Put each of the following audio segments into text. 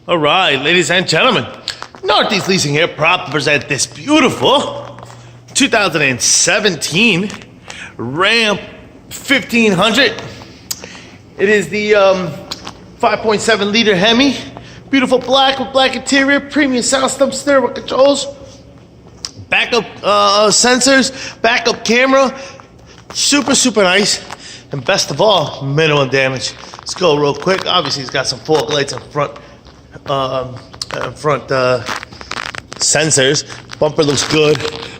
All right, ladies and gentlemen, Northeast Leasing here, proud to present this beautiful 2017 Ram 1500. It is the 5.7 liter Hemi, beautiful black with black interior, premium sound system, steering controls, backup sensors, backup camera, super nice, and best of all, minimal damage. Let's go real quick. Obviously, it's got some fog lights in front. Sensors. Bumper looks good.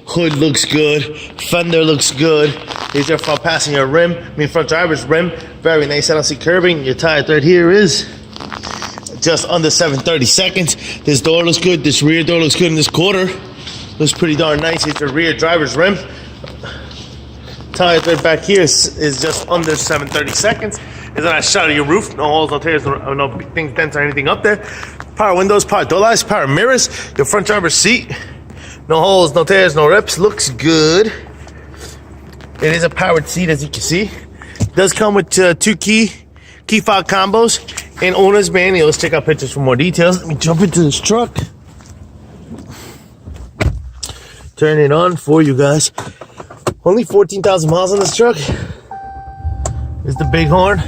Hood looks good. Fender looks good. These are front passenger rim. Front driver's rim. Very nice. I don't see curbing. Your tire thread here is just under 730 seconds. This door looks good. This rear door looks good. And this quarter looks pretty darn nice. It's your rear driver's rim. Tire thread back here is just under 730 seconds. Is that a shot of your roof? No holes, no tears, no things, dents, or anything up there. Power windows, power door lights, power mirrors. Your front driver's seat. No holes, no tears, no rips. Looks good. It is a powered seat, as you can see. It does come with two key fob combos and owner's manual. Let's check out pictures for more details. Let me jump into this truck. Turn it on for you guys. Only 14,000 miles on this truck. Is the big horn.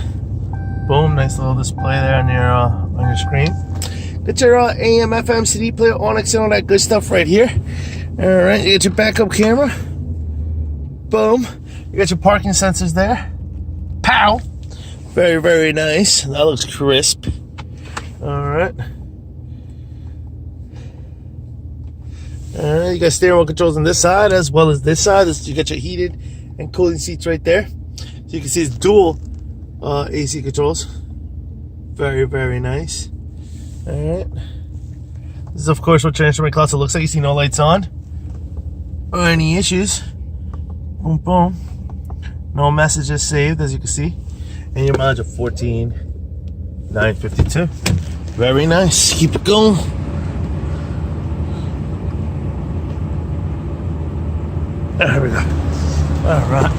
Boom, nice little display there on your screen. Get your AM, FM, CD player, Onyx, and all that good stuff right here. All right, you got your backup camera. Boom. You got your parking sensors there. Pow. Very nice. That looks crisp. All right. All right, you got steering wheel controls on this side as well as this side. You got your heated and cooling seats right there. So you can see it's dual AC controls. Very nice. All right. This is, of course, what your instrument console looks like. You see no lights on or any issues. Boom. No messages saved, as you can see. And your mileage of 14,952. Very nice. Keep it going. There we go. All right.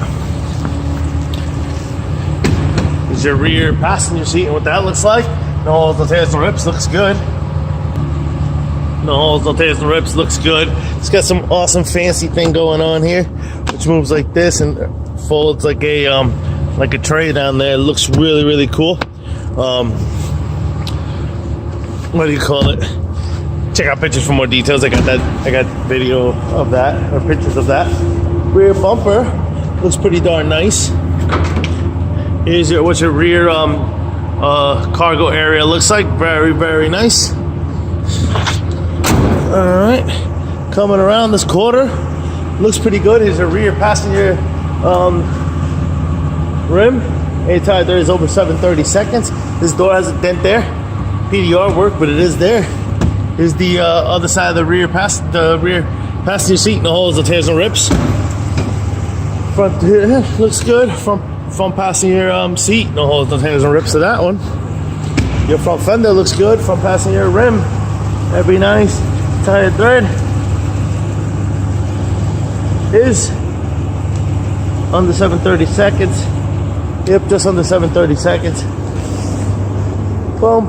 Here's your rear passenger seat and what that looks like. No holes, no tears, no rips. Looks good. No holes, no tears, no rips. Looks good. It's got some awesome fancy thing going on here, which moves like this and folds like a tray down there. It looks really cool. What do you call it? Check out pictures for more details. I got video of that, or pictures of that. Rear bumper looks pretty darn nice. Here's what your rear cargo area looks like. Very nice. All right, coming around this quarter, looks pretty good. Here's your rear passenger rim. A tire there is over 730 seconds. This door has a dent there. PDR work, but it is there. Here's the other side of the rear passenger seat. No holes, no tears, no rips. Front here looks good. Front passenger seat. No holes, no tears, no rips to that one. Your front fender looks good. Front passenger rim. Very nice. Tire thread is under 730 seconds. Yep, just under 730 seconds. Boom.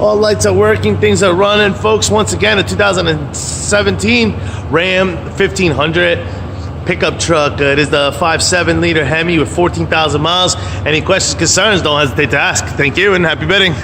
All lights are working, things are running, folks. Once again, a 2017 Ram 1500 pickup truck. It is the 5.7 liter Hemi with 14,000 miles. Any questions, concerns, don't hesitate to ask. Thank you and happy bidding.